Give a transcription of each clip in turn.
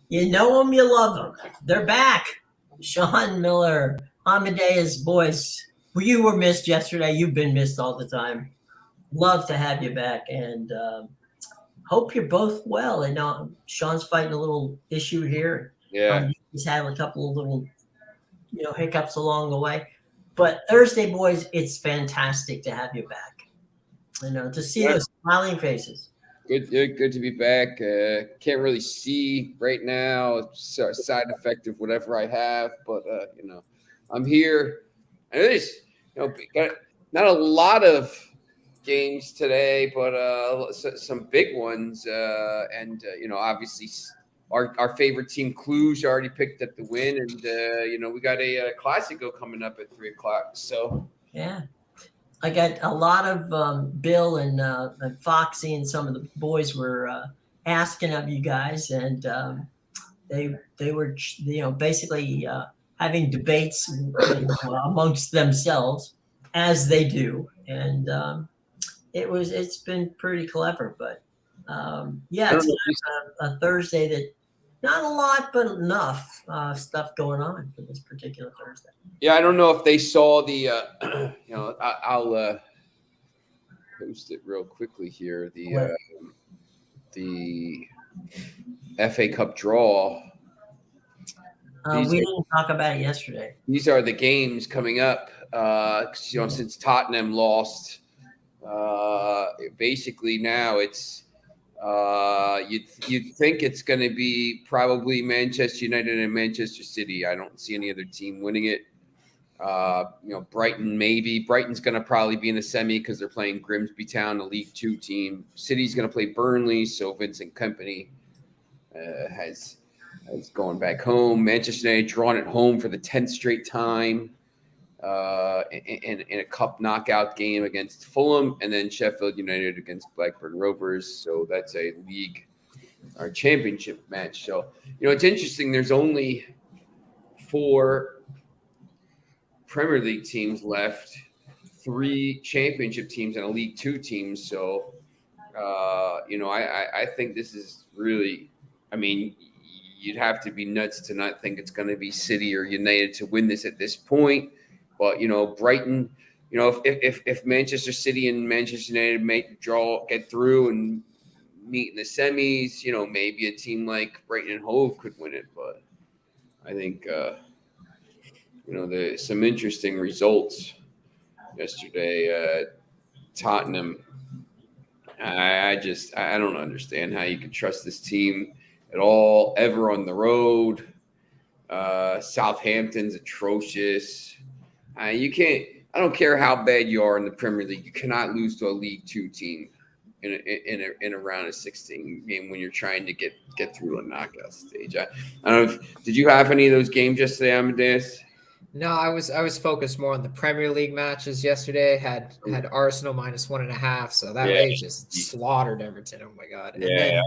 You know them, you love them. They're back. Sean Miller, Amadeus Boyce. You were missed yesterday. You've been missed all the time. Love to have you back, and hope you're both well. And Sean's fighting a little issue here. Yeah. He's had a couple of little, hiccups along the way. But Thursday, boys, it's fantastic to have you back. To see Yeah. those smiling faces. Good to be back. Can't really see right now. It's a side effect of whatever I have, but I'm here. And there's got not a lot of games today, but some big ones. Obviously our favorite team, Cluj, already picked up the win, and we got a Classico coming up at 3:00. So Yeah. I got a lot of Bill and Foxy and some of the boys were asking of you guys, and they were basically having debates amongst themselves as they do, and it's been pretty clever. But I don't it's know. a Thursday that not a lot but enough stuff going on for this particular Thursday. Yeah, I don't know if they saw the. I'll post it real quickly here. The FA Cup draw. We didn't talk about it yesterday. These are the games coming up. Since Tottenham lost, basically now it's you'd think it's going to be probably Manchester United and Manchester City. I don't see any other team winning it. Brighton maybe. Brighton's going to probably be in the semi because they're playing Grimsby Town, a League Two team. City's going to play Burnley, so Vincent Kompany has gone back home. Manchester United drawn at home for the 10th straight time in a cup knockout game against Fulham, and then Sheffield United against Blackburn Rovers. So that's a league or championship match. So it's interesting. There's only 4 Premier League teams left, 3 championship teams, and a League Two team. So, I think this is really, you'd have to be nuts to not think it's going to be City or United to win this at this point. But, Brighton, if Manchester City and Manchester United get through and meet in the semis, maybe a team like Brighton and Hove could win it. But I think, there's some interesting results yesterday. Tottenham, I don't understand how you can trust this team at all, ever on the road. Southampton's atrocious. You can't. I don't care how bad you are in the Premier League. You cannot lose to a League Two team in a round of 16 game when you're trying to get through a knockout stage. I don't know. Did you have any of those games yesterday, Amadeus? No, I was focused more on the Premier League matches yesterday. Had Arsenal -1.5, so that they just slaughtered Everton. Oh my god! And then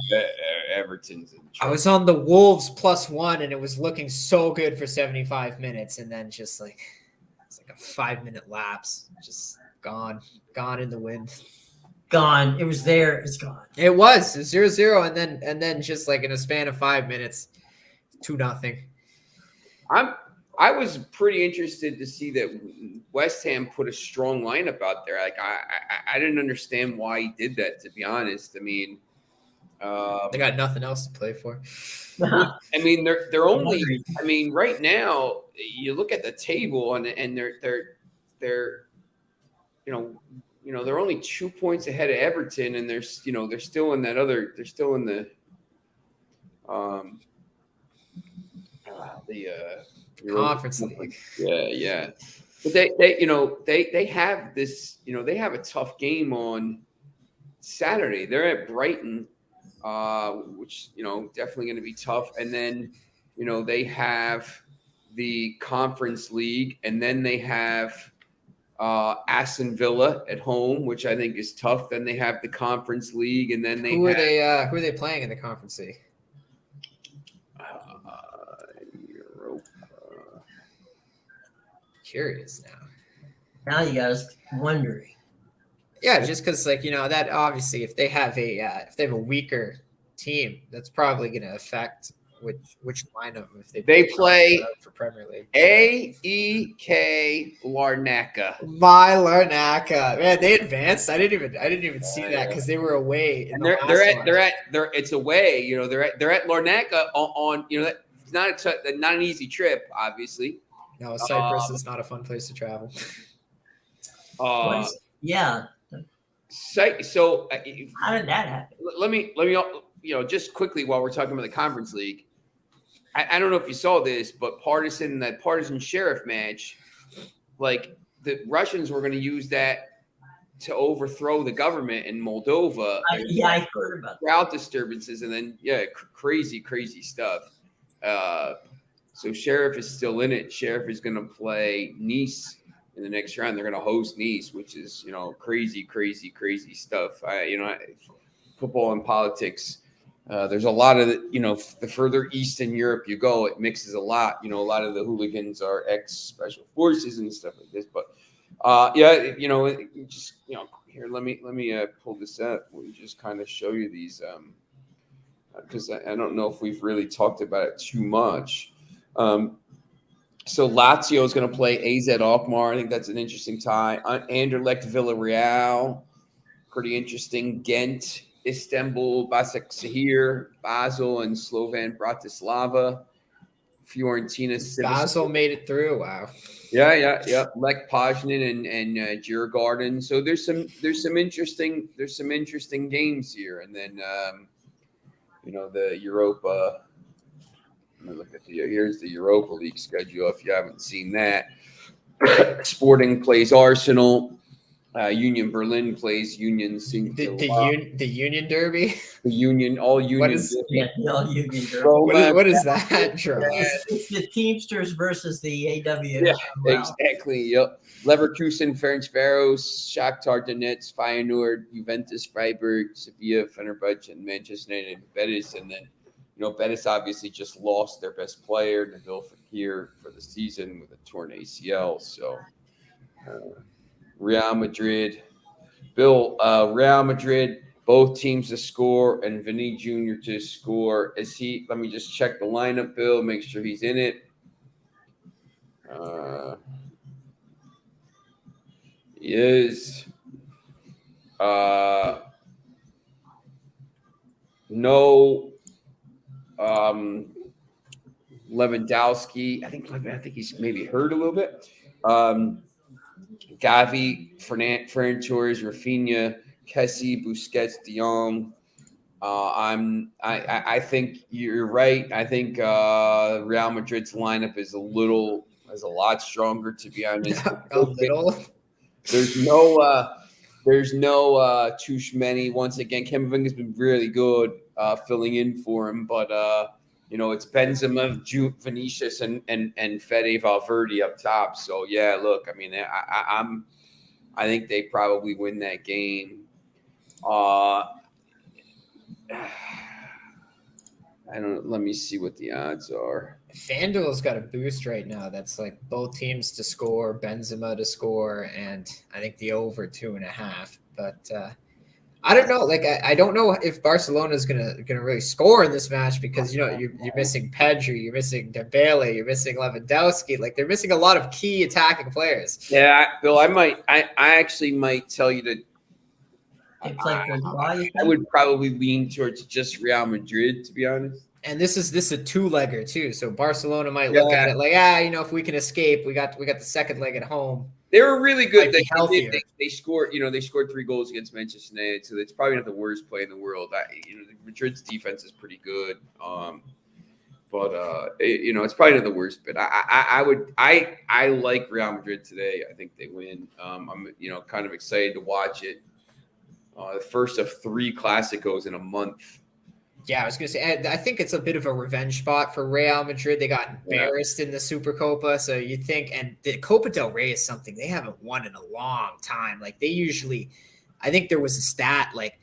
Everton's in trouble. I was on the Wolves +1, and it was looking so good for 75 minutes, and then just like it's like a 5-minute lapse, just gone in the wind. Gone. It was there. It's gone. It was 0-0, and then just like in a span of 5 minutes, 2-0. I was pretty interested to see that West Ham put a strong lineup out there. Like I didn't understand why he did that, to be honest. They got nothing else to play for. They're only. Right now you look at the table and they're they're only 2 points ahead of Everton, and they're still in that other. They're still in the Conference League. Yeah. But they have this, they have a tough game on Saturday. They're at Brighton, which, definitely going to be tough. And then, they have the Conference League, and then they have Aston Villa at home, which I think is tough. Then they have the Conference League, and then who are they playing in the Conference League? Curious now. Now you guys wondering. Yeah, just because that obviously if they have a weaker team, that's probably going to affect which lineup if They play for Premier League? AEK Larnaca. My Larnaca, man, they advanced. I didn't even see that because they were away. And it's away. You know, they're at Larnaca on you know, that it's not an easy trip, obviously. No, Cyprus is not a fun place to travel. Yeah. So how did that happen? Let me you know, just quickly while we're talking about the Conference League. I don't know if you saw this, but that partisan sheriff match, like the Russians were going to use that to overthrow the government in Moldova. I heard about that. Crowd disturbances, and then crazy stuff. So Sheriff is still in it. Sheriff is going to play Nice in the next round. They're going to host Nice, which is, you know, crazy stuff. Football and politics. There's a lot of the further east in Europe you go, it mixes a lot. You know, a lot of the hooligans are ex-special forces and stuff like this. But here, let me pull this up. We'll just kind of show you these because I don't know if we've really talked about it too much. So Lazio is going to play AZ Alkmaar. I think that's an interesting tie. Anderlecht Villarreal, pretty interesting. Ghent, Istanbul, Başakşehir, Basel, and Slovan Bratislava. Fiorentina. Basel made it through. Wow. Yeah. Lech Poznan and Djurgården. So there's some interesting games here, and then the Europa. Let me look at here's the Europa League schedule if you haven't seen that. Sporting plays Arsenal. Union Berlin plays Union. The Union Derby. The Union, all Union. What is all Union Derby? What is that, Charles? It's the Teamsters versus the AW. Yeah, exactly. Yep. Leverkusen, Ferencváros, Shakhtar Donetsk, Feyenoord, Juventus, Freiburg, Sevilla, Fenerbahce, and Manchester United, Betis, and then Betis obviously just lost their best player, Nabil Fekir, for the season with a torn ACL. So. Real Madrid, Real Madrid, both teams to score, and Vinny Jr. to score. Let me just check the lineup, Bill, make sure he's in it. He is. No Lewandowski. I think he's maybe hurt a little bit. Gavi, Ferran Torres, Rafinha, Kessie, Busquets, De Jong. I think you're right. I think Real Madrid's lineup is a lot stronger, to be honest. A little. There's no Tuchmeni. Once again, Kevin has been really good filling in for him, but it's Benzema, Vinicius, and Fede Valverde up top. So yeah, look, I mean, I think they probably win that game. I don't know. Let me see what the odds are. FanDuel's got a boost right now. That's like both teams to score, Benzema to score, and I think the over 2.5. But I don't know. Like I don't know if Barcelona is gonna really score in this match because you're missing Pedri, you're missing Dembele, you're missing Lewandowski. Like they're missing a lot of key attacking players. Yeah, Bill, I actually might tell you to. I would probably lean towards just Real Madrid, to be honest. And this is a 2-legger too, so Barcelona might look at it like, if we can escape, we got the second leg at home. They were really good. They scored. They scored 3 goals against Manchester United, so it's probably not the worst play in the world. Madrid's defense is pretty good, but it's probably not the worst. But I like Real Madrid today. I think they win. I'm kind of excited to watch it. The first of 3 Clásicos in a month. Yeah, I was going to say, I think it's a bit of a revenge spot for Real Madrid. They got embarrassed in the Supercopa. So you think, and the Copa del Rey is something they haven't won in a long time. Like they usually, I think there was a stat, like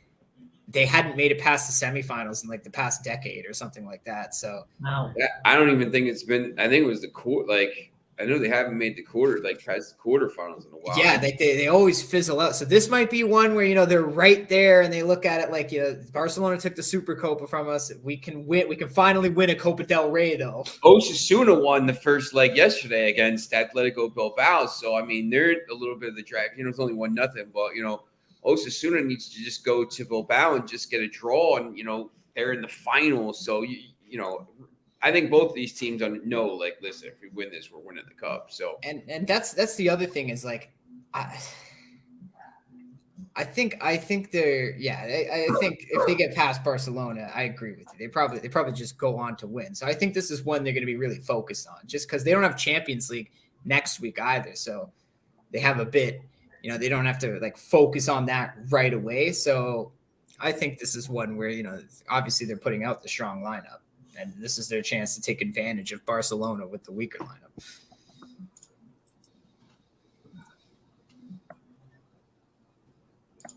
they hadn't made it past the semifinals in like the past decade or something like that. So wow. I don't even think it's been, I think it was the core, like I know they haven't made the past the quarterfinals in a while. Yeah, they always fizzle out. So this might be one where they're right there and they look at it like Barcelona took the Supercopa from us. We can win. We can finally win a Copa del Rey though. Osasuna won the first leg yesterday against Atletico Bilbao. So I mean, they're a little bit of the drag. It's only 1-0, but Osasuna needs to just go to Bilbao and just get a draw, and they're in the final. So I think both of these teams know, like, listen, if we win this, we're winning the cup. So and that's the other thing is like, I think they're I think if they get past Barcelona, I agree with you. They probably just go on to win. So I think this is one they're going to be really focused on, just because they don't have Champions League next week either. So they have a bit, they don't have to like focus on that right away. So I think this is one where obviously they're putting out the strong lineup. And this is their chance to take advantage of Barcelona with the weaker lineup.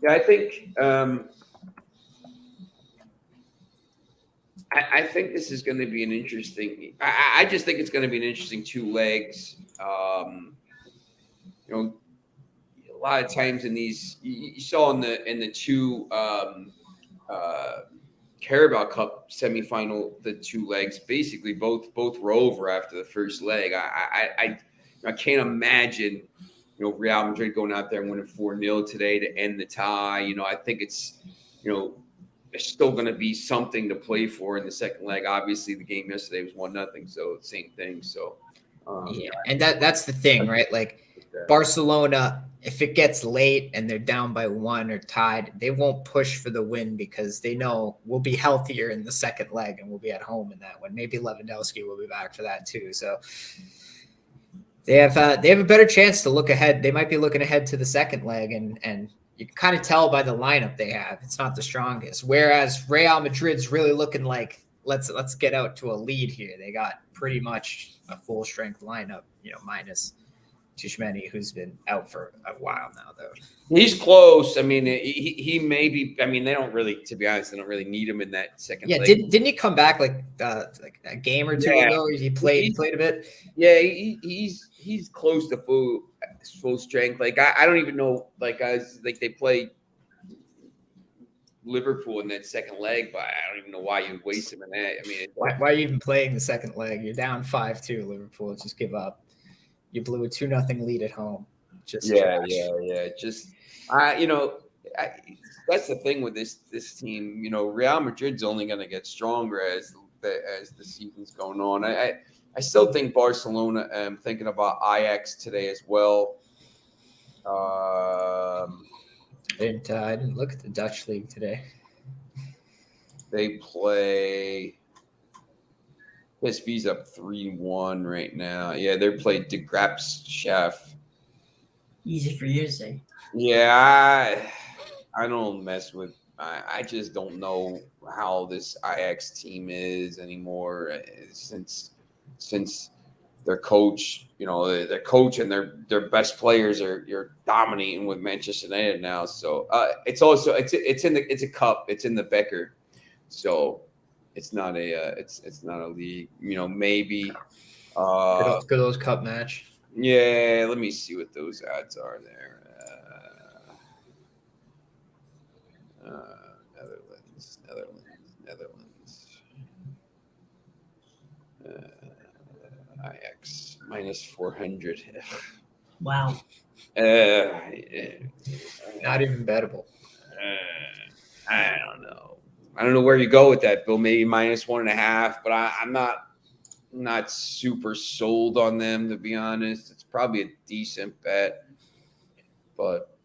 yeah, I think I think this is going to be an interesting. I just think it's going to be an interesting 2 legs. A lot of times in these, you saw in the 2. Carabao Cup semifinal, the 2 legs, basically both were over after the first leg. I can't imagine, Real Madrid going out there and winning 4-0 today to end the tie. I think it's, there's still going to be something to play for in the second leg. Obviously, the game yesterday was 1-0, so same thing. So, and that's the thing, right? Like Barcelona, if it gets late and they're down by 1 or tied, they won't push for the win because they know we'll be healthier in the second leg and we'll be at home in that one. Maybe Lewandowski will be back for that too. So they have a better chance to look ahead. They might be looking ahead to the second leg, and you can kind of tell by the lineup they have. It's not the strongest. Whereas Real Madrid's really looking like let's get out to a lead here. They got pretty much a full strength lineup, minus Tchouaméni, who's been out for a while now, though. He's close. I mean, he may be. I mean, they don't really, to be honest, they don't really need him in that second. Yeah, leg. didn't he come back like a game or two ago? He played a bit. Yeah, he's close to full strength. Like I don't even know. Like guys, like they play Liverpool in that second leg, but I don't even know why you would waste him in that. I mean, why are you even playing the second leg? You're down 5-2. Liverpool, just give up. You blew a 2-0 lead at home. Just Just that's the thing with this team. Real Madrid's only going to get stronger as the season's going on. I still think Barcelona. I'm thinking about Ajax today as well. I didn't look at the Dutch league today. They play. PSV's up 3-1 right now. Yeah, they're playing De Graafschap. Easy for you to say. Yeah, I don't mess with. I just don't know how this Ajax team is anymore since their coach, their coach and their best players are dominating with Manchester United now. So it's a cup. It's in the Becker. So. It's not a league, maybe. Good old cup match. Yeah, let me see what those odds are there. Netherlands. Ajax minus 400. Wow. Not even bettable. I don't know. I don't know where you go with that, Bill. Maybe minus 1.5, but I'm not super sold on them, to be honest. It's probably a decent bet, but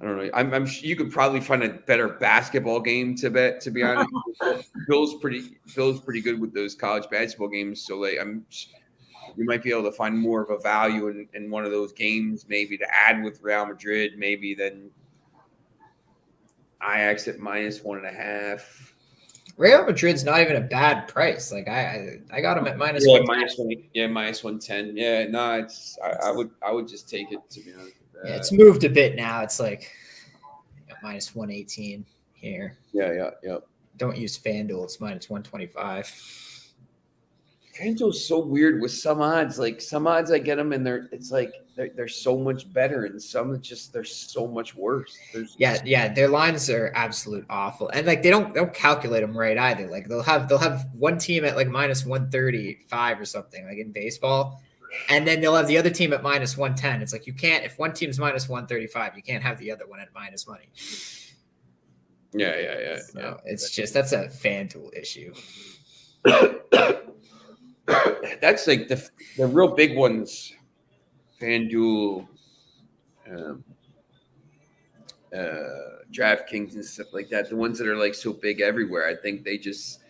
I don't know. I'm you could probably find a better basketball game to bet, to be honest. Bill's pretty good with those college basketball games, so you might be able to find more of a value in one of those games, maybe to add with Real Madrid, maybe than Ajax at minus 1.5. Real Madrid's not even a bad price. Like I got them at minus 110. Minus 110. Yeah, no, I would just take it, to be honest. Yeah, it's moved a bit now. It's like minus 118 here. Yeah. Don't use FanDuel. It's minus 125. FanDuel's so weird with some odds. Like some odds I get them and they're so much better, and some it's just they're so much worse. Yeah, their lines are absolute awful, and like they don't calculate them right either. Like they'll have one team at like minus 135 or something, like in baseball, and then they'll have the other team at minus 110. It's like you can't, if one team's minus 135, you can't have the other one at minus money. Yeah. So it's just that's a FanDuel issue. That's like the real big ones. FanDuel, DraftKings and stuff like that. The ones that are like so big everywhere. I think they just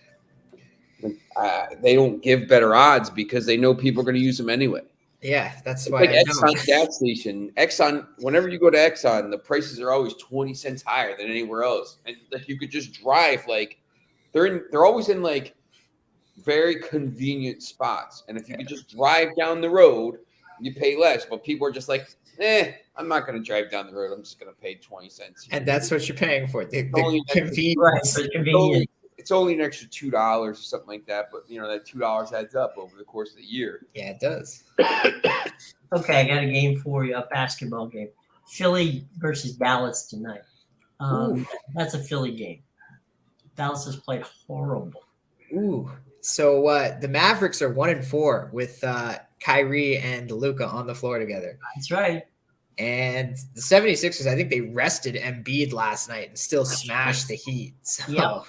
they don't give better odds because they know people are going to use them anyway. Yeah, that's why. Like Exxon gas station. Exxon, whenever you go to Exxon, the prices are always 20 cents higher than anywhere else. And like you could just drive, like they're always in like very convenient spots. And if you could just drive down the road, you pay less. But people are just like, I'm not going to drive down the road. I'm just going to pay 20 cents. And that's what you're paying for. The convenience. Right, for convenience. It's only an extra $2 or something like that, but that $2 adds up over the course of the year. Yeah, it does. Okay, I got a game for you, a basketball game. Philly versus Dallas tonight. That's a Philly game. Dallas has played horrible. Ooh. So the Mavericks are 1-4 with Kyrie and Luka on the floor together. That's right. And the 76ers, I think they rested Embiid last night and still smashed the Heat. So. Yeah.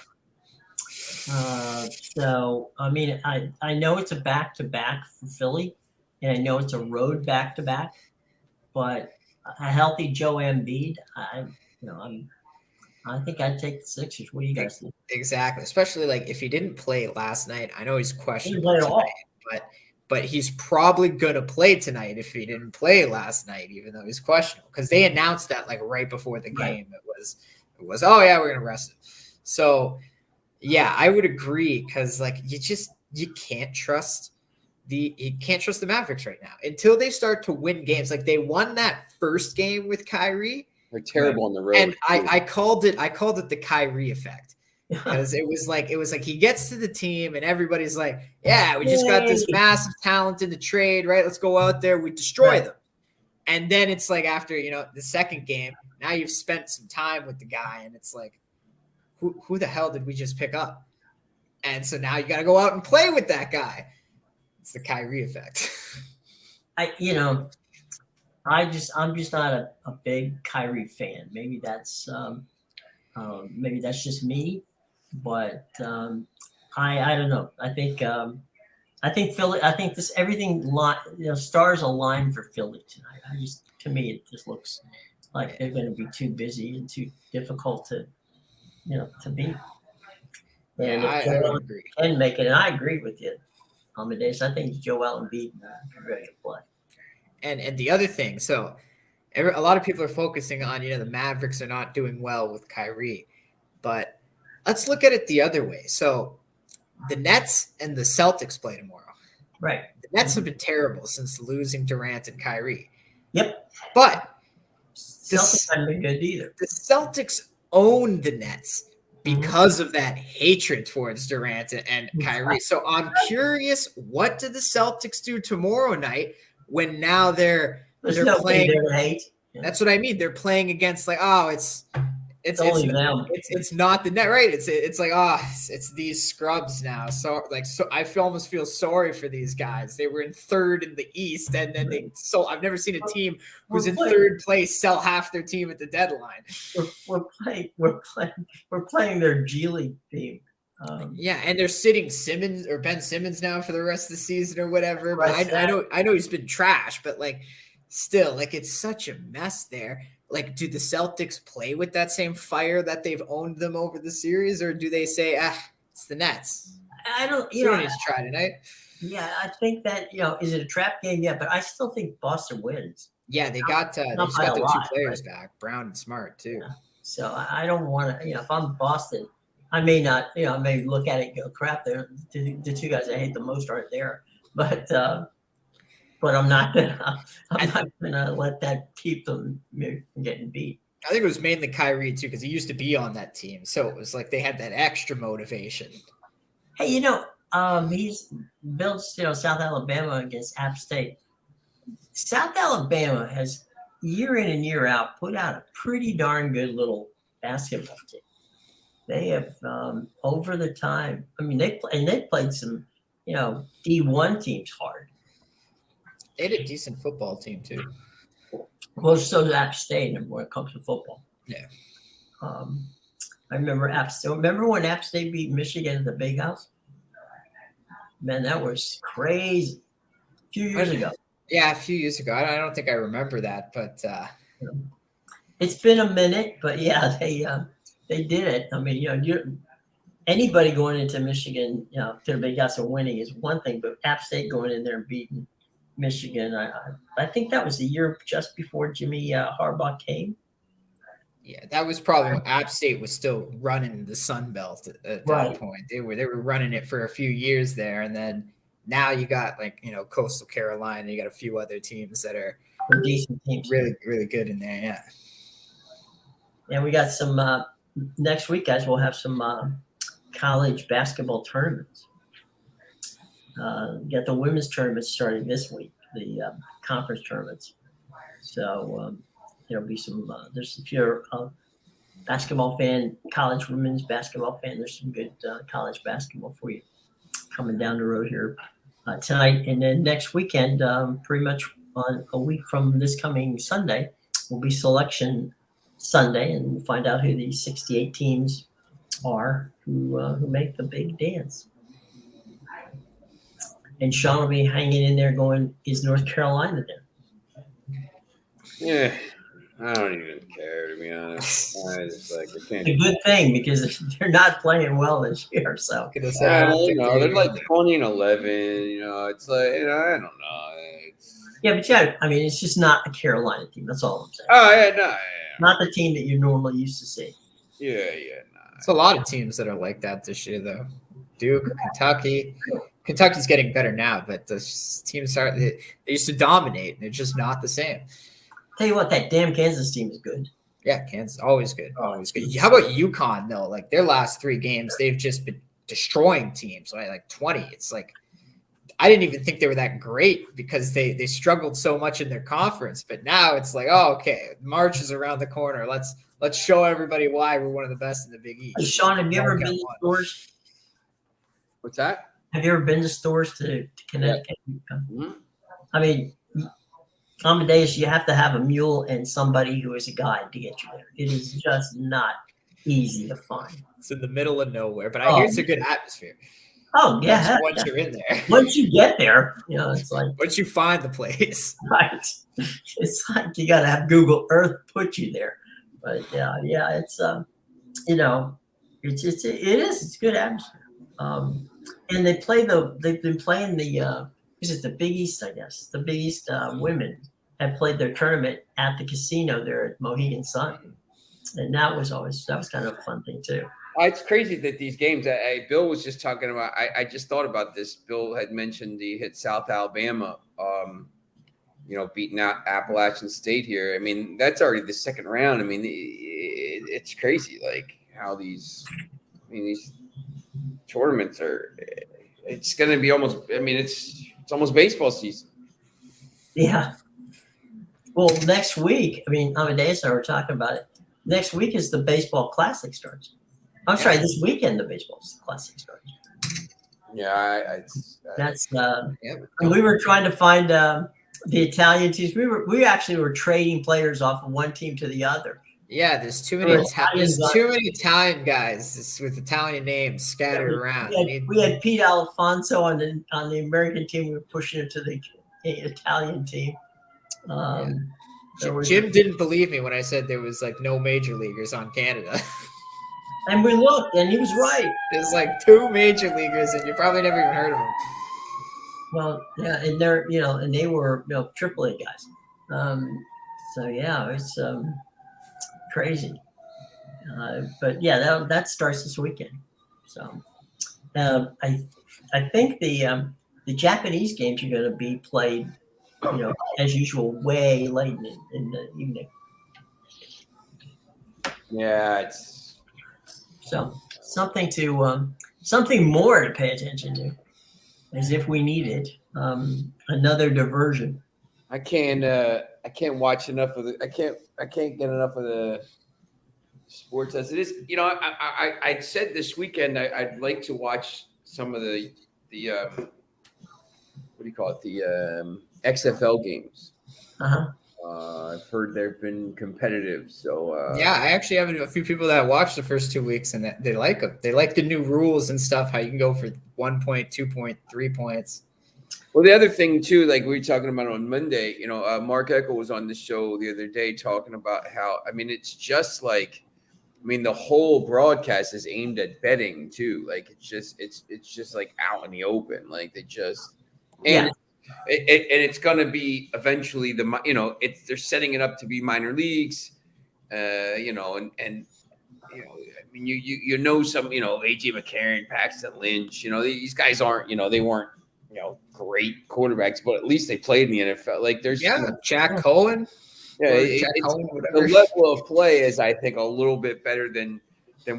So I mean, I know it's a back-to-back for Philly, and I know it's a road back-to-back, but a healthy Joe Embiid, I think I'd take the Sixers. What do you guys think? Exactly, especially like if he didn't play last night. I know he's questionable tonight, but he's probably gonna play tonight if he didn't play last night, even though he's questionable, because they announced that like right before the game. Right. It was oh yeah, we're gonna rest him. So. Yeah, I would agree because like you can't trust the Mavericks right now until they start to win games. Like they won that first game with Kyrie. They're terrible on the road. And I called it the Kyrie effect because it was like he gets to the team and everybody's like, yeah, we just got this massive talent in the trade, right? Let's go out there, we destroy them. And then it's like after the second game, now you've spent some time with the guy, and it's like. Who the hell did we just pick up? And so now you got to go out and play with that guy. It's the Kyrie effect. I'm just not a big Kyrie fan. Maybe that's just me, but I don't know. I think Philly. I think stars align for Philly tonight. To me, it just looks like they're going to be too busy and too difficult to beat. And I would agree. Can make it, and I agree with you, Amadeus. I think Joel Embiid is ready to play. And the other thing, so a lot of people are focusing on the Mavericks are not doing well with Kyrie, but let's look at it the other way. So the Nets and the Celtics play tomorrow. Right. The Nets have been terrible since losing Durant and Kyrie. Yep. But Celtics haven't been good either. The Celtics own the Nets because of that hatred towards Durant and Kyrie. So I'm curious, what do the Celtics do tomorrow night when now they're playing? Hate. Yeah. That's what I mean. They're playing against like, it's only them. It's not the net, right? It's like it's these scrubs now. So I almost feel sorry for these guys. They were in third in the East, and then I've never seen a team who's in third place sell half their team at the deadline. We're playing their G League team. And they're sitting Ben Simmons now for the rest of the season or whatever. But I know he's been trash, but like still, like it's such a mess there. Like, do the Celtics play with that same fire that they've owned them over the series, or do they say, it's the Nets? I don't. You don't need to try tonight. Yeah, I think that is it a trap game? Yeah, but I still think Boston wins. Yeah, they got their two players back, Brown and Smart too. Yeah. So I don't want to. If I'm Boston, I may not. I may look at it and go, "Crap, they're the two guys I hate the most aren't there." But I'm not gonna let that keep them from getting beat. I think it was mainly Kyrie too, because he used to be on that team, so it was like they had that extra motivation. Hey, He's built, South Alabama against App State. South Alabama has year in and year out put out a pretty darn good little basketball team. They have over the time. I mean, they played some, D1 teams hard. They had a decent football team too. Well, so does App State when it comes to football. Yeah. I remember App State. Remember when App State beat Michigan at the Big House? Man, that was crazy. A few years ago. Yeah, a few years ago. I don't think I remember that, but it's been a minute. But yeah, they did it. I mean, anybody going into Michigan, to the Big House and winning is one thing, but App State going in there and beating Michigan, I think that was the year just before Jimmy Harbaugh came. Yeah, that was probably when App State was still running the Sun Belt at that point. They were running it for a few years there, and then now you got Coastal Carolina. You got a few other teams that are decent teams, really really good in there. Yeah. And we got some next week, guys. We'll have some college basketball tournaments. Got the women's tournament starting this week, the conference tournaments. So there'll be some. If you're a basketball fan, college women's basketball fan, there's some good college basketball for you coming down the road here tonight, and then next weekend, pretty much on a week from this coming Sunday, will be Selection Sunday, and we'll find out who the 68 teams are who make the big dance. And Sean will be hanging in there going, is North Carolina there? Yeah, I don't even care, to be honest. It's a good thing because they're not playing well this year. So they're like 20-11. It's like I don't know. It's just not a Carolina team. That's all I'm saying. Oh yeah, no, not the team that you're normally used to seeing. Yeah, no. It's a lot of teams that are like that this year, though. Duke, Kentucky. Kentucky's getting better now, but the teams they used to dominate, and they're just not the same. Tell you what, that damn Kansas team is good. Yeah, Kansas, always good. Always good. How about UConn, though? Like, their last 3 games, they've just been destroying teams, right? Like 20. It's like, I didn't even think they were that great because they struggled so much in their conference. But now it's like, oh, okay, March is around the corner. Let's show everybody why we're one of the best in the Big East. Hey, Sean, have you ever been to stores? What's that? Have you ever been to stores to Connecticut? Yeah. Mm-hmm. I mean, Amadeus, you have to have a mule and somebody who is a guide to get you there. It is just not easy to find. It's in the middle of nowhere, but I hear it's a good atmosphere. Oh, yeah. Once you're in there. Once you get there, it's like. Once you find the place. Right. It's like you got to have Google Earth put you there. But yeah, it's, it's good atmosphere. And they've been playing the Big East, I guess. The Big East women have played their tournament at the casino there at Mohegan Sun. And that was kind of a fun thing too. It's crazy that these games, Bill was just talking about, I just thought about this. Bill had mentioned he hit South Alabama, beating out Appalachian State here. I mean, that's already the second round. I mean, it's crazy, like how these tournaments it's going to be almost, it's almost baseball season. Yeah. Well, next week, Amadeus and I were talking about it. Next week is the baseball classic starts. I'm sorry, this weekend the baseball classic starts. Yeah, we were trying to find the Italian teams. We actually were trading players off of one team to the other. Yeah, there's too many Italian guys with Italian names scattered around. We had Pete Alfonso on the American team. We were pushing it to the Italian team. Jim didn't believe me when I said there was no major leaguers on Canada. And we looked, and he was right. There's 2 major leaguers, and you probably never even heard of them. Well, yeah, and they're and they were AAA guys. So yeah, it's crazy. But yeah, that starts this weekend. So I think the Japanese games are going to be played, as usual, way late in the evening. Yeah, it's so something to something more to pay attention to, as if we needed another diversion. I can't watch enough of the. I can't get enough of the sports as it is. You know, I said this weekend I'd like to watch some of the what do you call it, the XFL games. Uh-huh. I've heard they've been competitive. So yeah, I actually have a few people that watched the first 2 weeks and they like them. They like the new rules and stuff. How you can go for 1 point, 2 point, 3 points. Well, the other thing too, like we were talking about on Monday, you know, Mark Eckel was on the show the other day talking about how, I mean, it's just like, I mean, the whole broadcast is aimed at betting too. Like it's just like out in the open. Like they just, and it's going to be eventually you know, they're setting it up to be minor leagues, you know, and you know, I mean, you know, some, you know, AJ McCarron, Paxton Lynch, you know, these guys aren't, you know, they weren't, you know, great quarterbacks, but at least they played in the NFL. Like there's, yeah, you know, Jack Cohen. yeah, Jack Cohen, the whatever. level of play is, I think, a little bit better than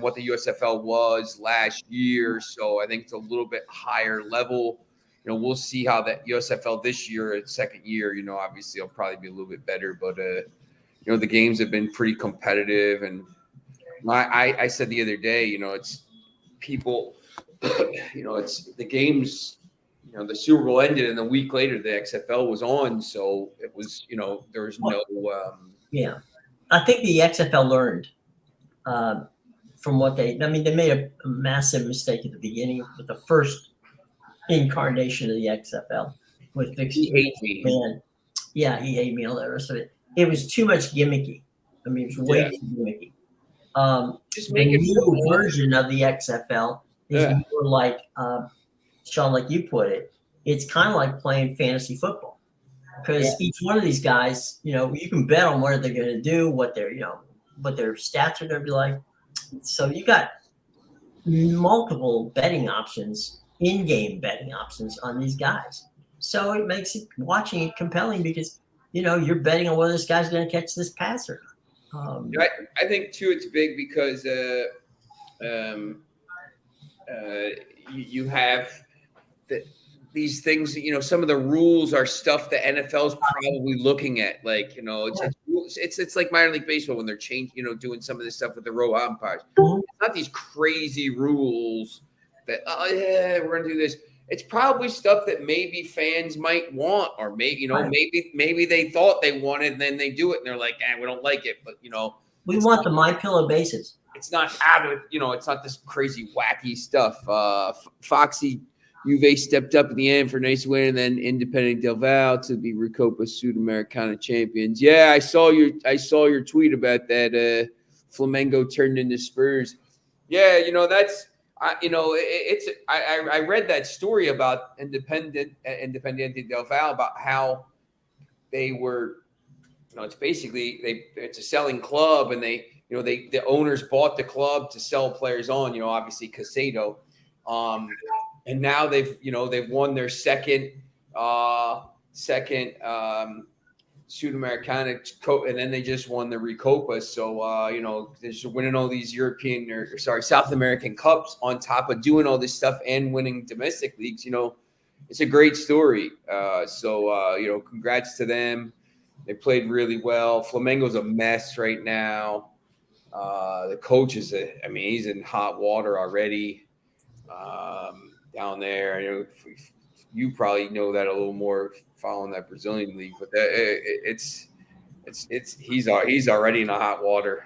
what the USFL was last year. So I think it's a little bit higher level. You know, we'll see how that USFL this year, its second year, you know, obviously it'll probably be a little bit better, but you know, the games have been pretty competitive. And I said the other day, you know, it's people, you know, it's the games. You know, the Super Bowl ended, and a week later, the XFL was on. So it was, you know, there was no. Yeah, I think the XFL learned from what I mean, they made a massive mistake at the beginning with the first incarnation of the XFL with Victor. He hates me. Man, yeah, he hated me, all that rest of it. It was too much gimmicky. I mean, it was way too gimmicky. Just The make it new version of the XFL is more like, Sean, like you put it, it's kind of like playing fantasy football because each one of these guys, you know, you can bet on what they're going to do, what their, you know, what their stats are going to be like. So you got multiple betting options, in-game betting options on these guys. So it makes it watching it compelling because, you know, you're betting on whether this guy's going to catch this pass or not. I think too, it's big because you have these things, you know, some of the rules are stuff the NFL's probably looking at. Like, you know, it's like minor league baseball when they're changing, you know, doing some of this stuff with the row umpires. It's not these crazy rules that, oh yeah, we're gonna do this. It's probably stuff that maybe fans might want, or maybe, you know, maybe they thought they wanted, and then they do it, and they're like, we don't like it. But you know, we want the My Pillow bases. It's not out of, you know, it's not this crazy wacky stuff. Foxy Juve stepped up in the end for a nice win, and then Independent Del Valle to be Recopa Sudamericana champions. Yeah, I saw your tweet about that. Flamengo turned into Spurs. Yeah, you know, that's you know, I read that story about Independiente Del Valle about how they were, you know, it's basically it's a selling club, and they, you know, the owners bought the club to sell players on, you know, obviously Casado. And now they've won their second Sudamericana, and then they just won the Recopa. So, you know, they're just winning all these South American Cups on top of doing all this stuff and winning domestic leagues. You know, it's a great story. So, you know, congrats to them. They played really well. Flamengo's a mess right now. The coach he's in hot water already down there. You know, you probably know that a little more following that Brazilian league, but he's already in the hot water.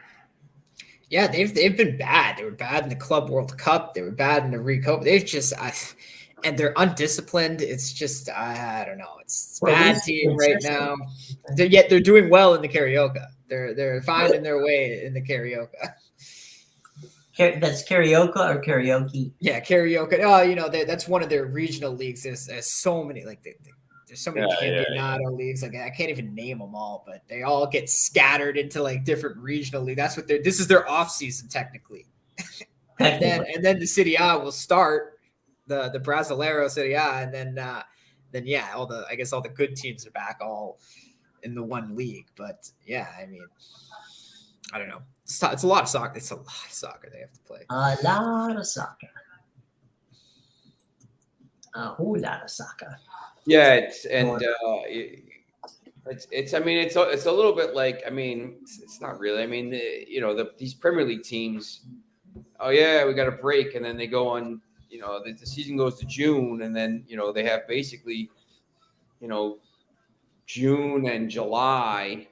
Yeah, they've been bad. They were bad in the Club World Cup. They were bad in the Recopa. They've just and they're undisciplined. It's just I don't know. It's a bad team right now. Yet they're doing well in the Carioca. They're finding their way in the Carioca. That's Carioca or karaoke? Yeah, Carioca. Oh, you know, that's one of their regional leagues. There's so many, like there's so many campeonato leagues. Like I can't even name them all, but they all get scattered into like different regional leagues. That's what this is their off season technically. and then the Serie A will start, the Brasileiro Serie A, and then yeah, all the good teams are back all in the one league. But yeah, I mean, I don't know. It's a lot of soccer. It's a lot of soccer they have to play. A lot of soccer. Saka. Yeah, it's I mean it's a little bit like, I mean it's not really, I mean these Premier League teams, oh yeah, we got a break, and then they go on, the season goes to June, and then they have basically June and July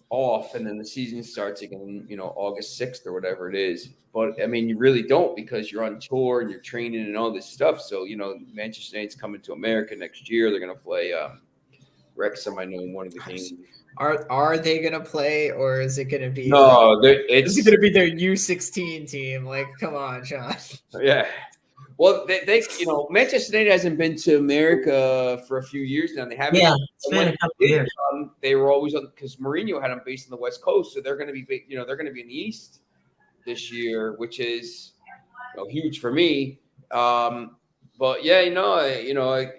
off, and then the season starts again, August 6th or whatever it is. But I mean, you really don't, because you're on tour and you're training and all this stuff. So Manchester United's coming to America next year. They're going to play Wrexham, I know, in one of the games. Are they going to play, or is it going to be? No, it's going to be their U16 team. Like, come on, John. Yeah. Well, they Manchester United hasn't been to America for a few years now. They haven't. Yeah, it's been a couple years. They were always on, because Mourinho had them based on the West Coast, so they're going to be, they're going to be in the East this year, which is huge for me. But yeah, I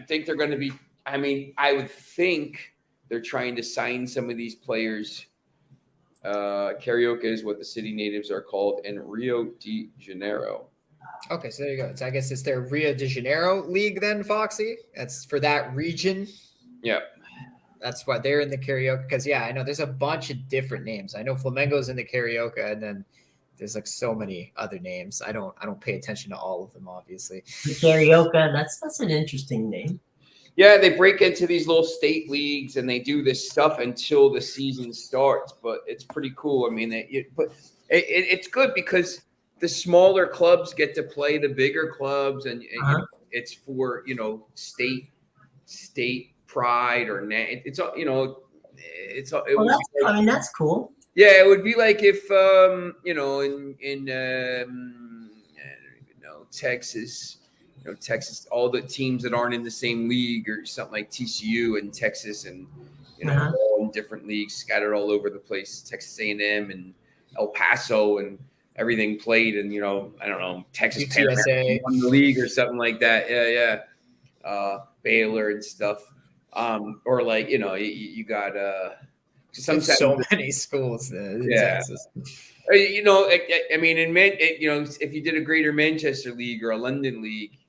think they're going to be. I mean, I would think they're trying to sign some of these players. Carioca is what the city natives are called in Rio de Janeiro. Okay, so there you go. So I guess it's their Rio de Janeiro league then, Foxy. That's for that region. Yeah. That's why they're in the Carioca. Because I know there's a bunch of different names. I know Flamengo's in the Carioca, and then there's like so many other names. I don't pay attention to all of them, obviously. The Carioca, that's an interesting name. Yeah, they break into these little state leagues and they do this stuff until the season starts. But it's pretty cool. I mean, it's good because the smaller clubs get to play the bigger clubs, and it's for state pride, or it's I mean, that's cool. Yeah, it would be like if in Texas, Texas, all the teams that aren't in the same league, or something like TCU and Texas, and all in different leagues scattered all over the place, Texas A&M and El Paso and everything played, and I don't know, Texas UTSA won the league or something like that. Yeah. Baylor and stuff. Or like you got sometimes so many schools in Texas. I mean, if you did a Greater Manchester League or a London League,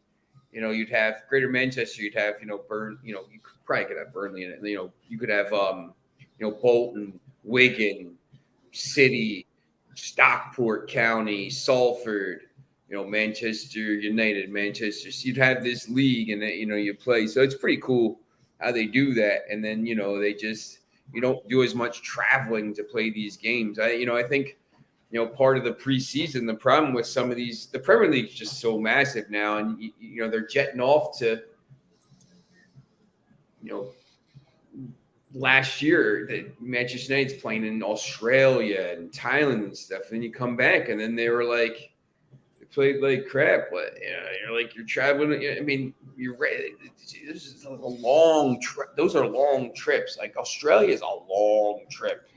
you'd have Greater Manchester, you'd have you probably could have Burnley in it. You could have Bolton, Wigan, City, Stockport County, Salford, Manchester United, Manchester. So you'd have this league, and you play. So it's pretty cool how they do that. And then they just you don't do as much traveling to play these games. I think part of the preseason, the problem with some of these, the Premier League's just so massive now, and they're jetting off to last year that Manchester United's playing in Australia and Thailand and stuff. And you come back, and then they were like, they played like crap. But you're like, you're traveling. I mean, you're ready. This is a long trip. Those are long trips. Like Australia is a long trip.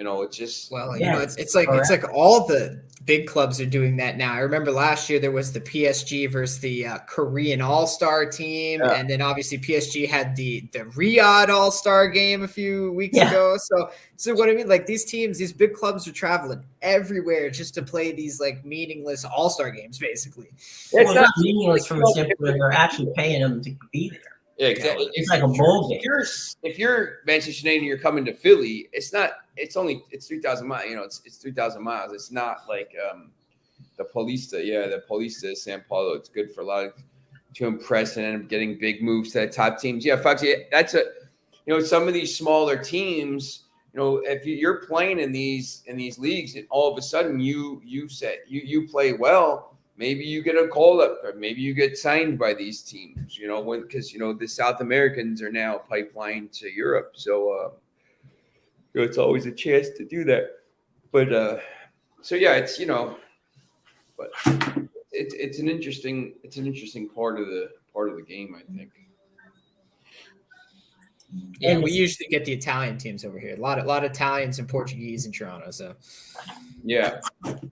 It's just it's like all the big clubs are doing that now. I remember last year there was the PSG versus the Korean All-Star team, and then obviously PSG had the Riyadh All-Star game a few weeks ago. So what I mean, like these teams, these big clubs are traveling everywhere just to play these like meaningless All-Star games, basically. It's not meaningless from a standpoint they're actually paying them to be there. Yeah, exactly. It's like a bowl game. If you're Manchester United and you're coming to Philly, it's 3,000 miles. It's 3,000 miles. It's not like the Paulista. Yeah, the Paulista, San Paulo. It's good for a lot to impress and end up getting big moves to the top teams. Yeah, Foxy, that's some of these smaller teams. If you're playing in these leagues, and all of a sudden you play well. Maybe you get a call up, or maybe you get signed by these teams, because the South Americans are now pipelined to Europe. So, it's always a chance to do that. But, so yeah, it's, but it's an interesting part of the game, I think. Yeah, we usually get the Italian teams over here. A lot of Italians and Portuguese in Toronto. So yeah,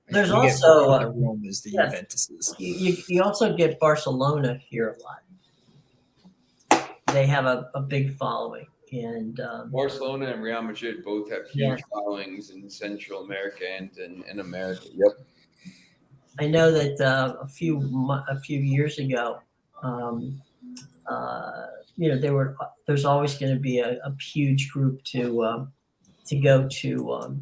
there's also Roma's, the Juventuses. You also get Barcelona here a lot. They have a big following, and Barcelona and Real Madrid both have huge followings in Central America and in America. Yep. I know that a few years ago, there's always going to be a huge group to go to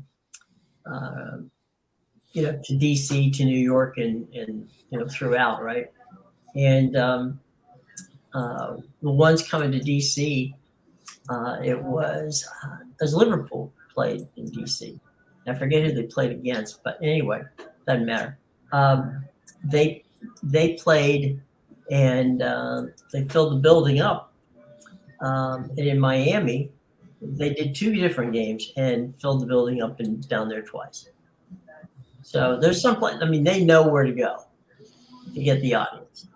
to DC, to New York, and throughout, right? And the ones coming to DC, it was as Liverpool played in DC. I forget who they played against, but anyway, doesn't matter. They played, and they filled the building up. And in Miami, they did 2 different games and filled the building up and down there twice. So there's some place. I mean, they know where to go to get the audience.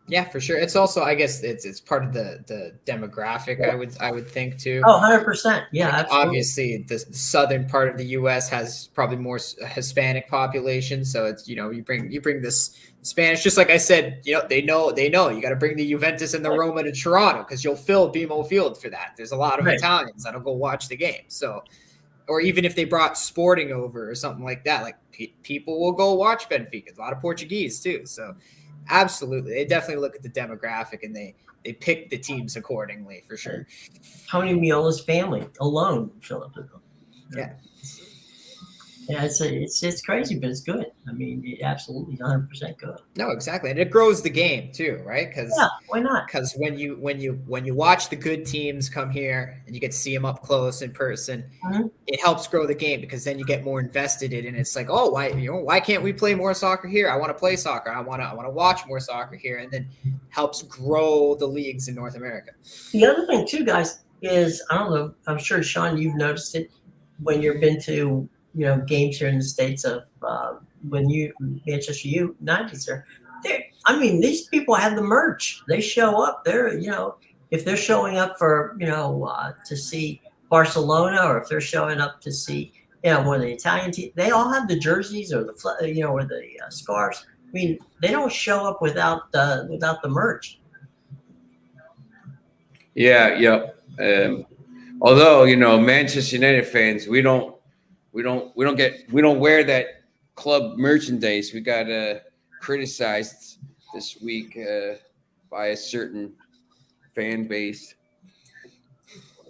Yeah, for sure. It's also, I guess, it's part of the demographic. I would think too. Oh, 100%. Yeah, like, absolutely. obviously, the southern part of the U.S. has probably more Hispanic population. So it's you bring this Spanish. Just like I said, they know you got to bring the Juventus and the Roma to Toronto because you'll fill BMO Field for that. There's a lot of Italians that'll go watch the game. So, or even if they brought Sporting over or something like that, like people will go watch Benfica. A lot of Portuguese too. So. Absolutely. They definitely look at the demographic and they pick the teams accordingly for sure. Tony Meola's family alone fill up the building. Yeah. Yeah, it's crazy, but it's good. I mean, it absolutely 100% good. No, exactly, and it grows the game too, right? Yeah, why not? Because when you watch the good teams come here and you get to see them up close in person, it helps grow the game because then you get more invested in it. And it's like, oh, why can't we play more soccer here? I want to play soccer. I want to watch more soccer here, and then helps grow the leagues in North America. The other thing too, guys, is I don't know. I'm sure Sean, you've noticed it when you've been to games here in the States of when Manchester United's there. I mean, these people have the merch. They show up. If they're showing up for to see Barcelona, or if they're showing up to see one of the Italian teams, they all have the jerseys or the scarves. I mean, they don't show up without the merch. Yeah. Although Manchester United fans, we don't wear that club merchandise. We got criticized this week by a certain fan base.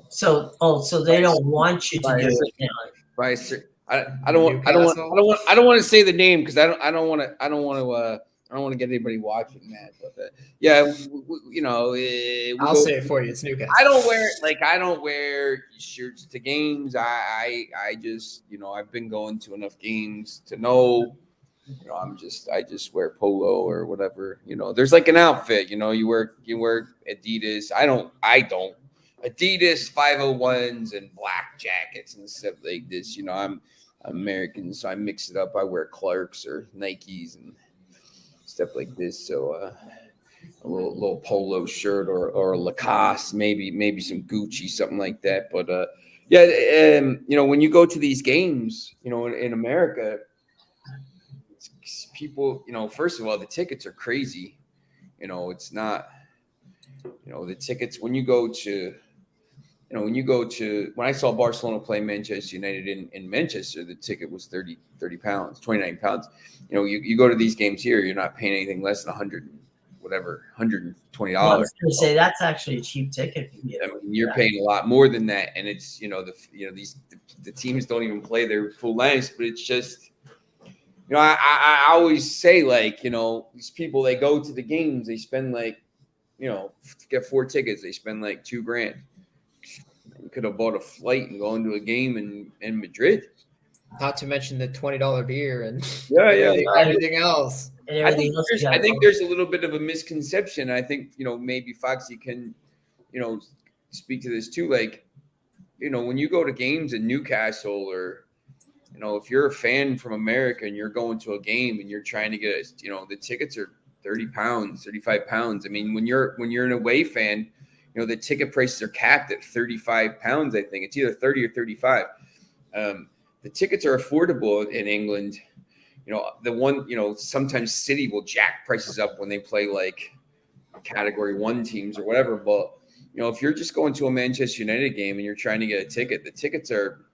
So they don't want you to do it now. I don't want to say the name because I don't want to get anybody watching that. But I'll say it for you. It's Newcastle. I don't wear shirts to games. I just I've been going to enough games to know. I just wear polo or whatever. There's like an outfit. You wear Adidas. I don't Adidas 501s and black jackets and stuff like this. I'm American, so I mix it up. I wear Clarks or Nikes and stuff like this. So a little polo shirt or a Lacoste, maybe some Gucci, something like that. But when you go to these games, in America, people, first of all, the tickets are crazy. It's not, the tickets when I saw Barcelona play Manchester United in Manchester, the ticket was 30 pounds, 29 pounds. You go to these games here, you're not paying anything less than $120. I was going to say that's actually a cheap ticket. You're paying a lot more than that, and it's the teams don't even play their full lengths, but it's just I always say these people, they go to the games, they spend to get 4 tickets, they spend like $2,000. You could have bought a flight and gone to a game in Madrid. Not to mention the $20 beer and everything else. I think there's a little bit of a misconception. I think maybe Foxy can speak to this too. When you go to games in Newcastle, or if you're a fan from America and you're going to a game and you're trying to get the tickets are 30 pounds, 35 pounds. I mean, when you're an away fan, the ticket prices are capped at 35 pounds. I think it's either 30 or 35. The tickets are affordable in England. Sometimes City will jack prices up when they play like Category 1 teams or whatever. But, if you're just going to a Manchester United game and you're trying to get a ticket, the tickets are,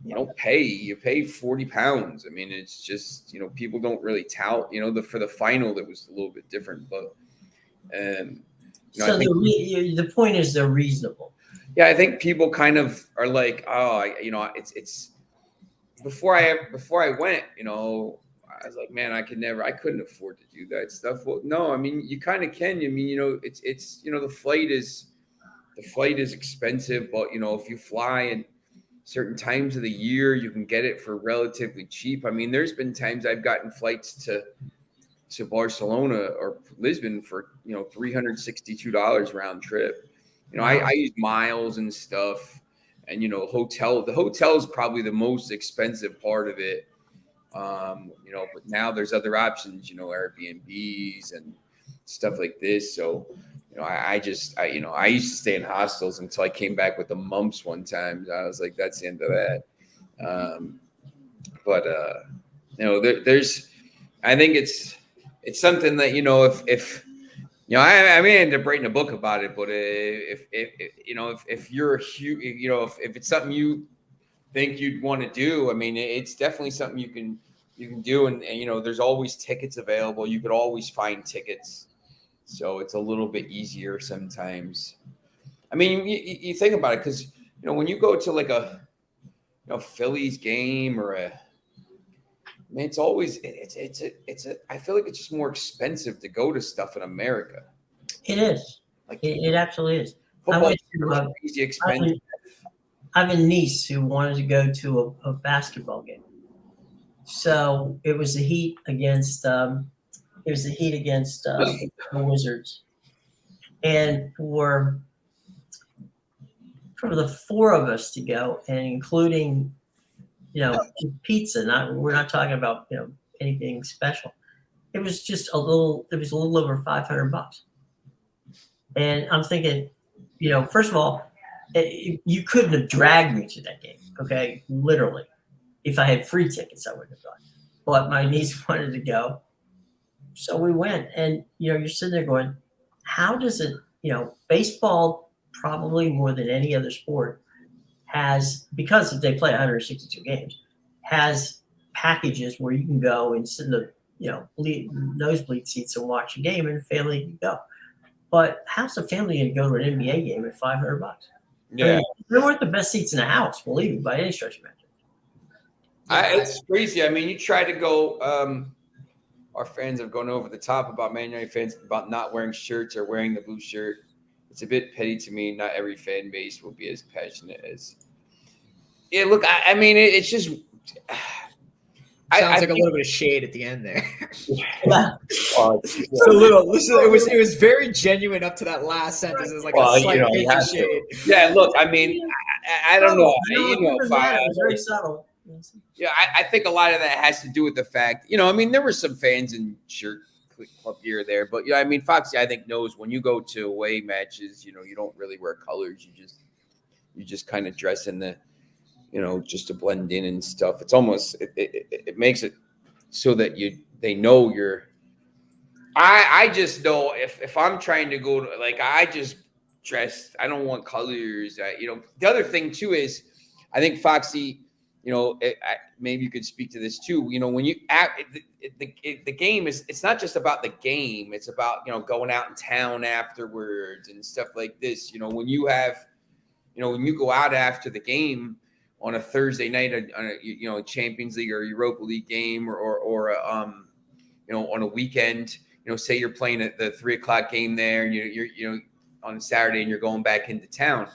you don't pay. You pay 40 pounds. I mean, it's just, people don't really tout. For the final, that was a little bit different, but So I think, the point is they're reasonable. yeah, I think people kind of are like, oh, it's before I went, I was like, man, I couldn't afford to do that stuff. Well, no, I mean, you kind of can. I mean, it's the flight is expensive, but if you fly in certain times of the year, you can get it for relatively cheap. I mean, there's been times I've gotten flights to Barcelona or Lisbon for $362 round trip. I use miles and stuff, and the hotel is probably the most expensive part of it. But now there's other options, Airbnbs and stuff like this. So, I used to stay in hostels until I came back with the mumps one time. I was like, that's the end of that. There's, I think it's something that, if I may end up writing a book about it, but if you're a huge, if it's something you think you'd want to do, I mean, it's definitely something you can do. And there's always tickets available. You could always find tickets. So it's a little bit easier sometimes. I mean, you think about it, because, when you go to like a, Phillies game or it's always, I feel like it's just more expensive to go to stuff in America. It is. Like It absolutely is. football is crazy expensive. I have a niece who wanted to go to a basketball game. So it was the Heat against the Wizards, and for the four of us to go, and including pizza. We're not talking about anything special. It was just a little over $500, and I'm thinking, first of all, you couldn't have dragged me to that game, okay? Literally, if I had free tickets, I wouldn't have gone. But my niece wanted to go, so we went. And you're sitting there going, how does it? Baseball probably more than any other sport has, because they play 162 games, has packages where you can go and sit in the nosebleed seats and watch a game, and family can go. But how's a family going to go to an NBA game at $500? Yeah, I mean, they weren't the best seats in the house, believe me, by any stretch of imagination. It's crazy. I mean, you try to go. Our fans have gone over the top about Man United fans about not wearing shirts or wearing the blue shirt. It's a bit petty to me. Not every fan base will be as passionate as. Yeah, look, I mean, it's just. Sounds like a little bit of shade at the end there. Yeah. It's a little. It was very genuine up to that last sentence. It was like a slight hint of shade. Yeah, look, I mean, I don't know. It was very subtle. Yeah, I think a lot of that has to do with the fact, I mean, there were some fans in shirt club here or there, but I mean, Foxy, I think, knows when you go to away matches, you don't really wear colors. You just kind of dress in the, just to blend in and stuff. It's almost it makes it so that they know you're. I just know if I'm trying to go to, like, I just dress. I don't want colors. The other thing too is, I think, Foxy, maybe you could speak to this too. When you the game is, it's not just about the game. It's about going out in town afterwards and stuff like this. When you have, when you go out after the game on a Thursday night, on a Champions League or Europa League game, or on a weekend, say you're playing at the 3:00 game there, and you're on Saturday and you're going back into town.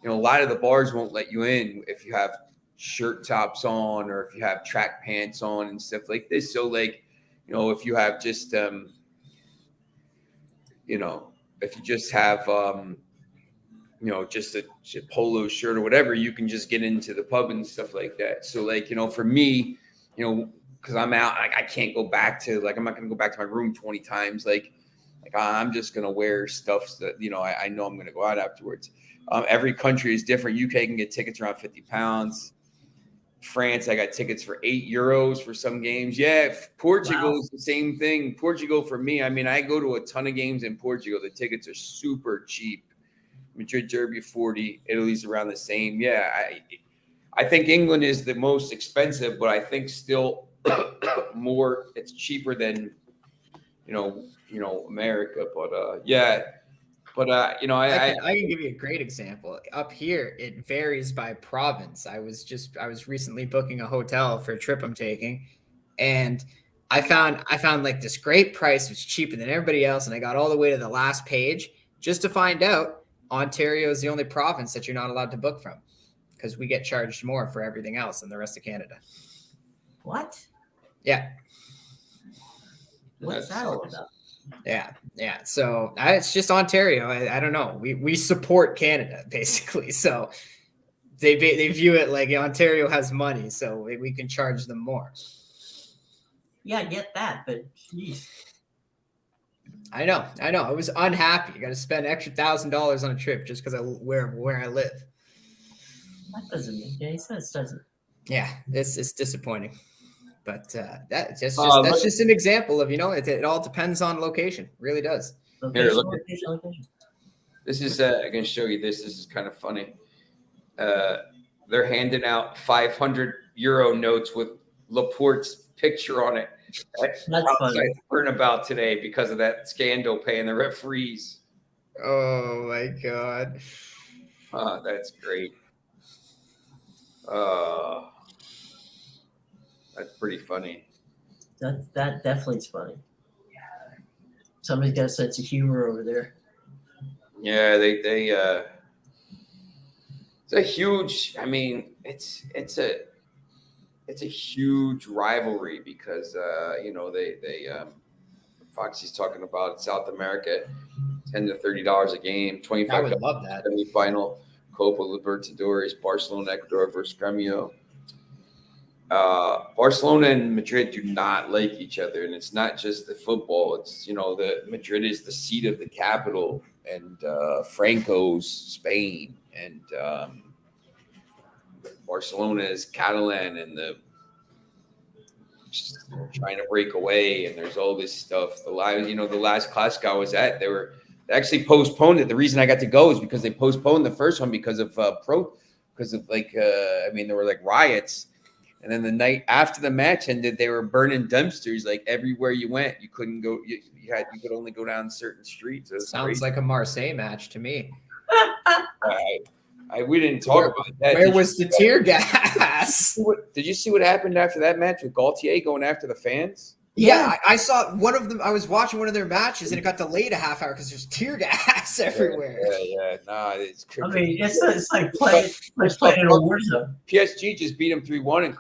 A lot of the bars won't let you in if you have shirt tops on, or if you have track pants on and stuff like this. So, like, if you have just if you just have just a polo shirt or whatever, you can just get into the pub and stuff like that. So, like, for me, because I'm out, I can't go back to, like, I'm not going to go back to my room 20 times. Like I'm just going to wear stuff that, I know I'm going to go out afterwards. Every country is different. UK can get tickets around £50. France, I got tickets for €8 for some games. Yeah, Portugal is the same thing. Portugal, for me, I mean, I go to a ton of games in Portugal. The tickets are super cheap. Madrid Derby 40, Italy's around the same. Yeah, I think England is the most expensive, but I think still more. It's cheaper than America. But yeah. But I can give you a great example. Up here, it varies by province. I was recently booking a hotel for a trip I'm taking, and I found like this great price. It was cheaper than everybody else, and I got all the way to the last page just to find out Ontario is the only province that you're not allowed to book from, because we get charged more for everything else than the rest of Canada. What? Yeah. What's that all about? Yeah. So it's just Ontario. I don't know. We support Canada basically. So they view it like Ontario has money, so we can charge them more. Yeah, I get that, but geez. I know. I was unhappy. You got to spend extra $1,000 on a trip just because where I live. That doesn't make any sense, does it? Yeah, it's disappointing. But that's just an example of it all depends on location. It really does. Location. This is I can show you this. This is kind of funny. They're handing out 500 euro notes with Laporte's picture on it. That's funny. Learn about today because of that scandal paying the referees. Oh my God. That's great. That's pretty funny. That definitely is funny. Somebody's got a sense of humor over there. Yeah, they it's a huge. I mean, it's a huge rivalry because Foxy's talking about South America, $10 to $30 a game, 25. I would love that. Semifinal Copa Libertadores, Barcelona, Ecuador versus Gremio. Barcelona and Madrid do not like each other, and it's not just the football. It's the Madrid is the seat of the capital, and Franco's Spain, and Barcelona is Catalan, and trying to break away, and there's all this stuff. The last Clasico I was at, they actually postponed it. The reason I got to go is because they postponed the first one because of there were like riots. And then the night after the match ended, they were burning dumpsters like everywhere you went. You couldn't go. You could only go down certain streets. Sounds crazy. like a Marseille match to me. We didn't talk about that. Where was the tear gas? Did you see what happened after that match with Gaultier going after the fans? Yeah, I saw one of them. I was watching one of their matches, and it got delayed a half hour because there's tear gas everywhere. Yeah. Nah, it's crazy. I mean, it's like playing in a war zone. PSG just beat him 3-1, and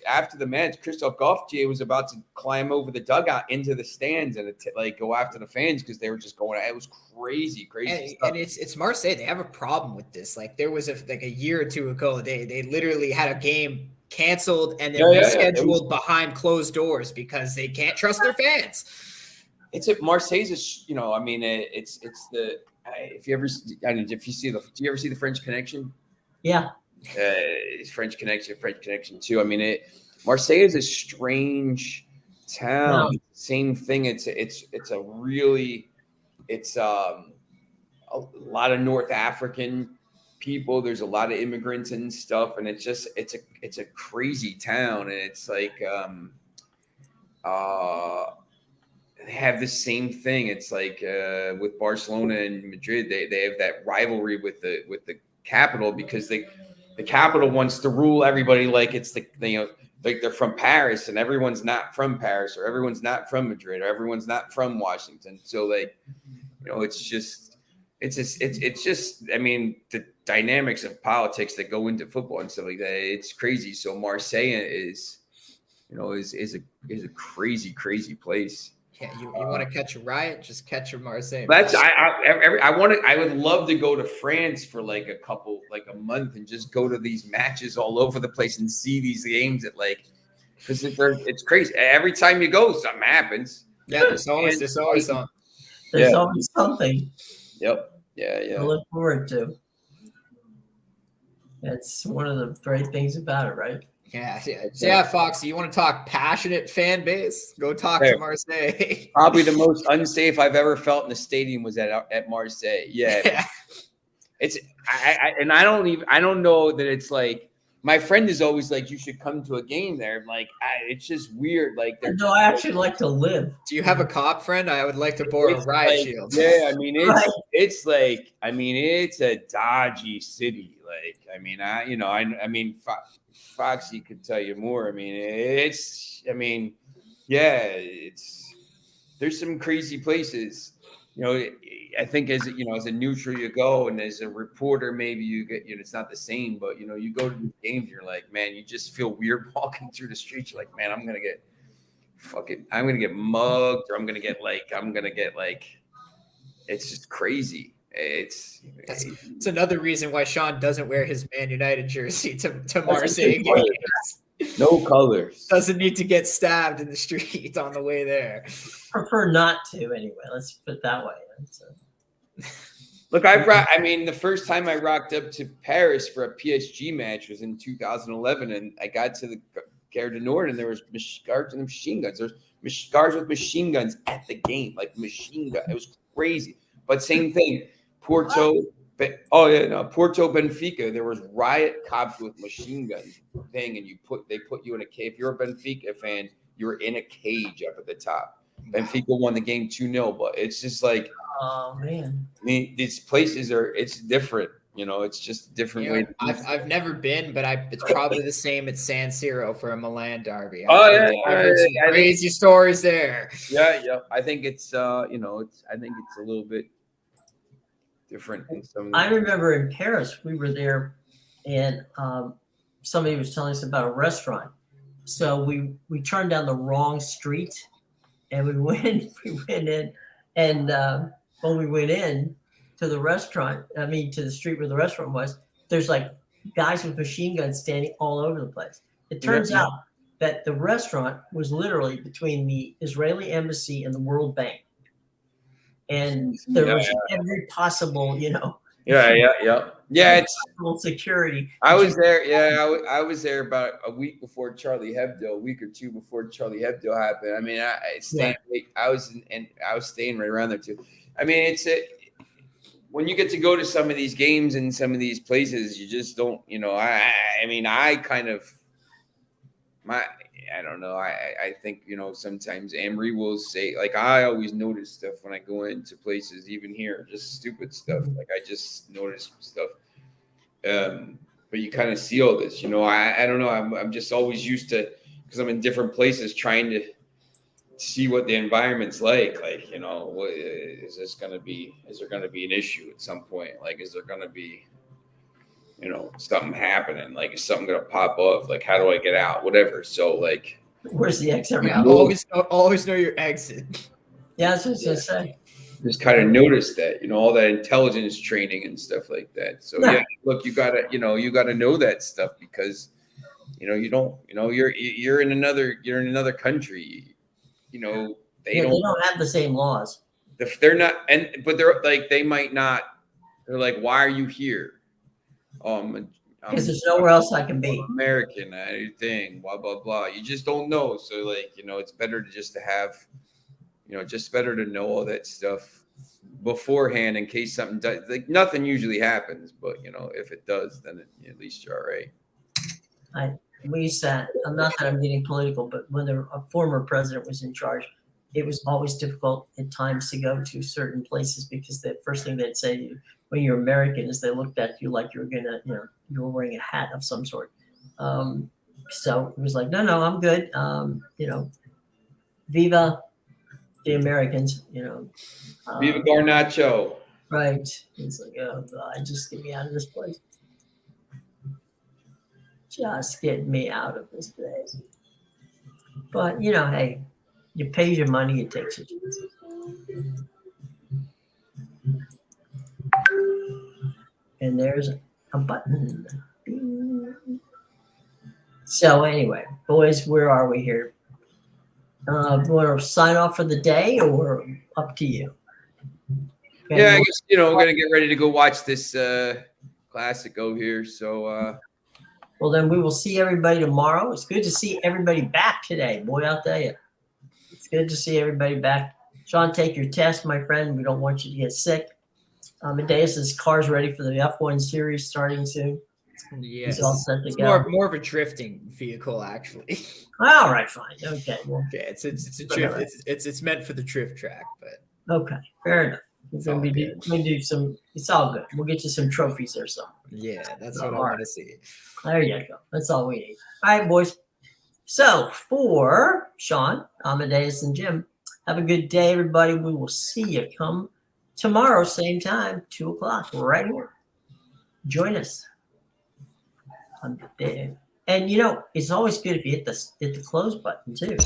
after the match, Christophe Gaultier was about to climb over the dugout into the stands and go after the fans because they were just going. It was crazy stuff. And it's Marseille. They have a problem with this. Like there was a year or two ago, they literally had a game canceled and then rescheduled behind closed doors because they can't trust their fans. Marseille's it's the if you ever do you ever see the French Connection? Yeah. It's French Connection too. I mean, Marseille is a strange town. No. Same thing. It's a lot of North African people. There's a lot of immigrants and stuff, and it's a crazy town, and it's like they have the same thing. It's like with Barcelona and Madrid, they have that rivalry with the capital because the capital wants to rule everybody like it's like they're from Paris, and everyone's not from Paris, or everyone's not from Madrid, or everyone's not from Washington. So it's just I mean, the dynamics of politics that go into football and stuff like that, it's crazy. So Marseille is a crazy place. Yeah, you want to catch a riot, just catch a Marseille. I would love to go to France for like a month and just go to these matches all over the place and see these games because it's crazy. Every time you go, something happens. Yeah, there's always something. There's always something. Yep. Yeah. I look forward to. That's one of the great things about it, right? Yeah, Foxy, you want to talk passionate fan base? Go talk to Marseille. Probably the most unsafe I've ever felt in the stadium was at Marseille. Yeah. I don't know that it's like my friend is always like, you should come to a game there. I'm like, it's just weird. Like, they're No, I actually like to live. Do you have a cop friend? I would like to borrow a riot like, shield. yeah, I mean, Right. it's like, I mean, it's a dodgy city. Like, I mean, I mean, Foxy could tell you more. I mean, yeah, there's some crazy places. You know, I think as a neutral you go, and as a reporter, maybe you get, it's not the same, but you go to these games, and you're like, man, you just feel weird walking through the streets. You're like, man, I'm gonna get mugged, or I'm gonna get like, it's just crazy. It's another reason why Sean doesn't wear his Man United jersey to Marseille games. No colors. Doesn't need to get stabbed in the street on the way there. Prefer not to anyway. Let's put it that way. So. Look, I mean, the first time I rocked up to Paris for a PSG match was in 2011, and I got to the Gare du Nord, and there was guards and machine guns. There's guards with machine guns at the game, like machine gun. It was crazy. But same thing, Porto Benfica. There was riot cops with machine guns thing, and they put you in a cage. If you're a Benfica fan, you're in a cage up at the top. Benfica won the game 2-0, but it's just like, oh man, I mean, these places it's different. It's just a different way. I've never been, but it's probably the same at San Siro for a Milan derby. I've heard some crazy stories there. Yeah. I think it's I think it's a little bit different in some. I remember in Paris we were there, and somebody was telling us about a restaurant. So we turned down the wrong street, and we went in, and when we went in to the restaurant, to the street where the restaurant was, there's like guys with machine guns standing all over the place. It turns out that the restaurant was literally between the Israeli embassy and the World Bank. And there was every possible, it's security. I was there. Yeah, I was there about a week before Charlie Hebdo, a week or two before Charlie Hebdo happened. I mean, I was staying right around there too. I mean, when you get to go to some of these games and some of these places, you just don't, I don't know. I think, sometimes Amory will say, like, I always notice stuff when I go into places, even here, just stupid stuff. Like, I just notice stuff. But you kind of see all this, I don't know. I'm just always used to, because I'm in different places trying to see what the environment's like. Like, is there going to be an issue at some point? Like, is there going to be, something happening? Like, is something going to pop off? Like, how do I get out? Whatever. So, like, where's the exit route? Always know your exit. Yeah, that's what I was going to say. Just kind of notice that, all that intelligence training and stuff like that. So look, you gotta know that stuff, because, you don't, you're in another country, they don't have the same laws. They're not, but they're like, they might not. They're like, why are you here? Because there's nowhere else I can be. American, thing, blah blah blah. You just don't know. So, like, it's better to have, just better to know all that stuff beforehand in case something does. Like, nothing usually happens, but if it does, then at least you're all right. We sat. I'm not that I'm getting political, but when a former president was in charge, it was always difficult at times to go to certain places, because the first thing they'd say to you when you're American is they looked at you like you were gonna, you were wearing a hat of some sort. So it was like, no, I'm good. Viva the Americans, Viva Garnacho. Right. It's like, oh God, just get me out of this place. Just get me out of this place. But, hey, you pay your money, it takes your chances. And there's a button. So anyway, boys, where are we here? Want to sign off for the day, or up to you? Okay, yeah, I guess, we're going to get ready to go watch this Classico here. So, well, then we will see everybody tomorrow. It's good to see everybody back today. Boy, I'll tell you. It's good to see everybody back. Sean, take your test, my friend. We don't want you to get sick. Amadeus' car's ready for the F1 series starting soon. Yes. He's all set to It's go. more of a drifting vehicle, actually. All right, fine. Okay, well, Okay, it's a drift. It's meant for the drift track, but okay, fair enough. We're it's gonna all be good. we do some. It's all good. We'll get you some trophies there, somewhere. Yeah, that's All what I right. want to see. There you go. That's all we need. All right, boys. So for Sean, Amadeus, and Jim, have a good day, everybody. We will see you come tomorrow, same time, 2:00, right here. Join us on the day. And it's always good if you hit the close button too.